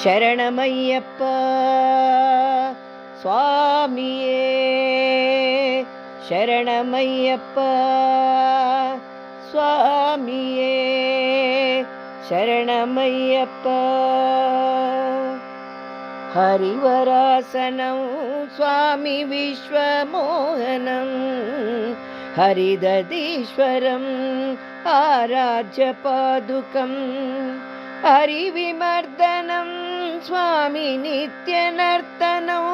ಶರಣಮಯ್ಯಪ್ಪ ಸ್ವಾಮಿಯೇ ಶರಣಮಯ್ಯಪ್ಪ ಸ್ವಾಮಿಯೇ ಶರಣಮಯ್ಯಪ್ಪ ಹರಿವರಾಸನಂ ಸ್ವಾಮಿ ವಿಶ್ವಮೋಹನಂ ಹರಿದದೀಶ್ವರಂ ಆರಾಧ್ಯ ಪಾದುಕಂ ಹರಿವಿಮರ್ದನಂ ಸ್ವಾಮಿ ನಿತ್ಯನರ್ತನಂ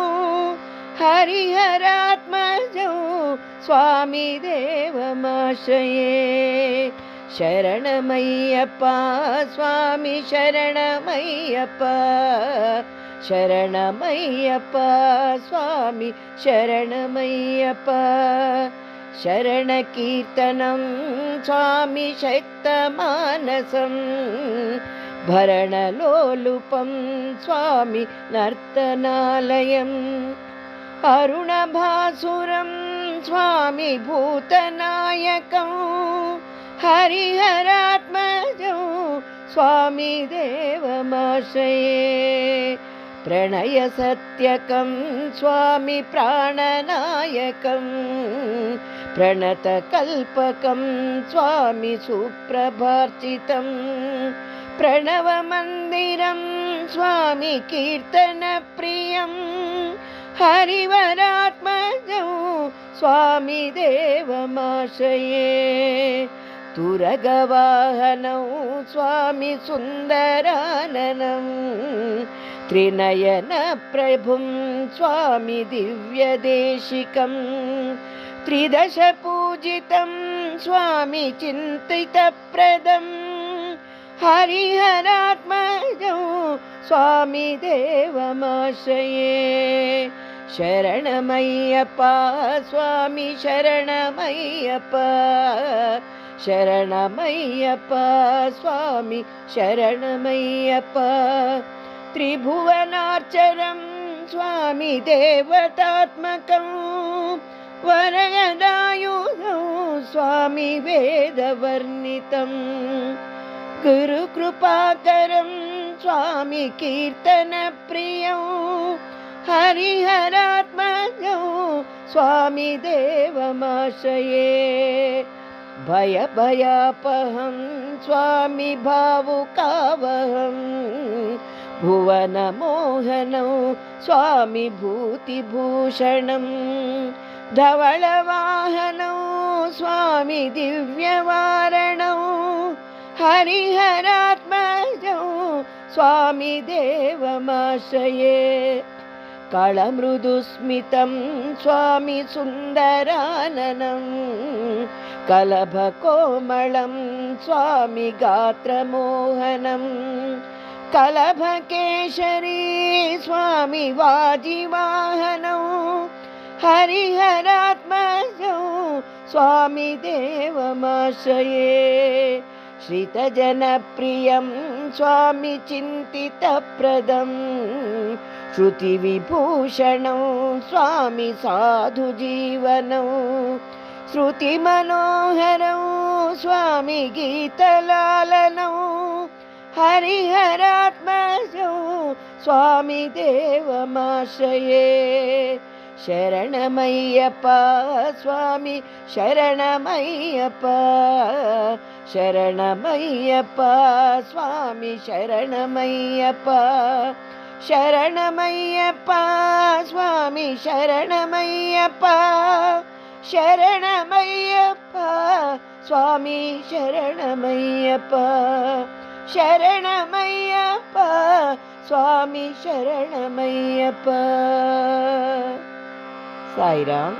ಹರಿಹರಾತ್ಮಜಂ ಸ್ವಾಮಿ ದೇವಮಾಶ್ರಯೇ ಶರಣಮಯ್ಯಪ್ಪ ಸ್ವಾಮಿ ಶರಣಮಯ್ಯಪ್ಪ ಶರಣಮಯ್ಯಪ್ಪ ಸ್ವಾಮಿ ಶರಣಮಯ್ಯಪ್ಪ ಶರಣಕೀರ್ತನಂ ಸ್ವಾಮಿ ಶಕ್ತಮಾನಸಂ ಭರಣಲೋಲುಪಂ ಸ್ವಾಮಿ ನರ್ತನಾಲಯಂ ಅರುಣಭಾಸುರಂ ಸ್ವಾಮಿ ಭೂತನಾಯಕಂ ಹರಿಹರಾತ್ಮಜಂ ಸ್ವಾಮಿ ದೇವಮಾಶ್ರಯೇ ಪ್ರಣಯ ಸತ್ಯಕಂ ಸ್ವಾಮಿ ಪ್ರಾಣನಾಯಕಂ ಪ್ರಣತಕಲ್ಪಕಂ ಸ್ವಾಮಿ ಸುಪ್ರಭಾರ್ಚಿತಂ ಪ್ರಣವಮಂದಿರಂ ಸ್ವಾಮಿ ಕೀರ್ತನಪ್ರಿಯಂ ಹರಿವರಾತ್ಮಜಂ ಸ್ವಾಮಿ ದೇವಮಾಶ್ರಯೇ ತುರಗವಾಹನಂ ಸ್ವಾಮಿ ಸುಂದರಾನನಂ ತ್ರಿನಯನ ಪ್ರಭುಂ ಸ್ವಾಮಿ ದಿವ್ಯದೇಶಿಕಂ ತ್ರಿದಶ ಪೂಜಿತಂ ಸ್ವಾಮಿ ಚಿಂತಿತಪ್ರದಂ ಹರಿಹರಾತ್ಮಜಂ ಸ್ವಾಮಿ ದೇವಮಾಶ್ರಯೇ ಶರಣಮಯ್ಯಪ್ಪ ಸ್ವಾಮಿ ಶರಣಮಯ್ಯಪ್ಪ ಶರಣಮಯ್ಯಪ್ಪ ಸ್ವಾಮಿ ಶರಣಮಯ್ಯಪ್ಪ ತ್ರಿಭುವನಾರ್ಚರಂ ಸ್ವಾಮಿ ದೇವತಾತ್ಮಕಂ ವರದಾಯುಧಂ ಸ್ವಾಮಿ ವೇದವರ್ಣಿತಂ ಗುರುಕೃಪಾಕರಂ ಸ್ವಾಮಿ ಕೀರ್ತನಪ್ರಿಯಂ ಹರಿಹರಾತ್ಮಜಂ ಸ್ವಾಮಿ ದೇವಮಾಶ್ರಯೇ ಭಯಭಯಾಪಹಂ ಸ್ವಾಮಿ ಭಾವುಕಾವಹಂ ಭುವನಮೋಹನಂ ಸ್ವಾಮಿ ಭೂತಿಭೂಷಣಂ ಧವಳವಾಹನಂ ಸ್ವಾಮಿ ದಿವ್ಯವಾರಣಂ ಹರಿಹರಾತ್ಮಜಂ ಸ್ವಾಮಿ ದೇವಮಾಶ್ರಯೇ ಕಳಮೃದುಸ್ಮಿತಂ ಸ್ವಾಮಿ ಸುಂದರಾನನಂ ಕಲಭಕೋಮಳಂ ಸ್ವಾಮಿ ಗಾತ್ರಮೋಹನಂ ಕಲಭಕೇಶರಿ ಸ್ವಾಮಿ ವಾಜಿವಾಹನಂ ಹರಿಹರಾತ್ಮಜಂ ಸ್ವಾಮಿ ದೇವಮಾಶ್ರಯೇ ಶ್ರಿತಜನಪ್ರಿಯಂ ಸ್ವಾಮಿ ಚಿಂತಿತಪ್ರದಂ ಶ್ರುತಿವಿಭೂಷಣಂ ಸ್ವಾಮಿ ಸಾಧುಜೀವನಂ ಶ್ರುತಿಮನೋಹರಂ ಸ್ವಾಮಿ ಗೀತಲಾಲನಂ ಹರಿಹರಾತ್ಮಜಂ ಸ್ವಾಮಿ ದೇವಮಾಶ್ರಯೇ ಶರಣಮಯ್ಯಪ್ಪ ಸ್ವಾಮಿ ಶರಣಮಯ್ಯಪ್ಪ ಶರಣಮಯ್ಯಪ್ಪ ಸ್ವಾಮಿ ಶರಣಮಯ್ಯಪ್ಪ ಶರಣಮಯ್ಯಪ್ಪ ಸ್ವಾಮಿ ಶರಣಮಯ್ಯಪ್ಪ ಶರಣಮಯ್ಯಪ್ಪ ಸ್ವಾಮಿ ಶರಣಮಯ್ಯಪ್ಪ ಶರಣಮಯ್ಯಪ್ಪ ಸ್ವಾಮಿ ಶರಣಮಯ್ಯಪ್ಪ ಸಾಯಿರಾಮ್.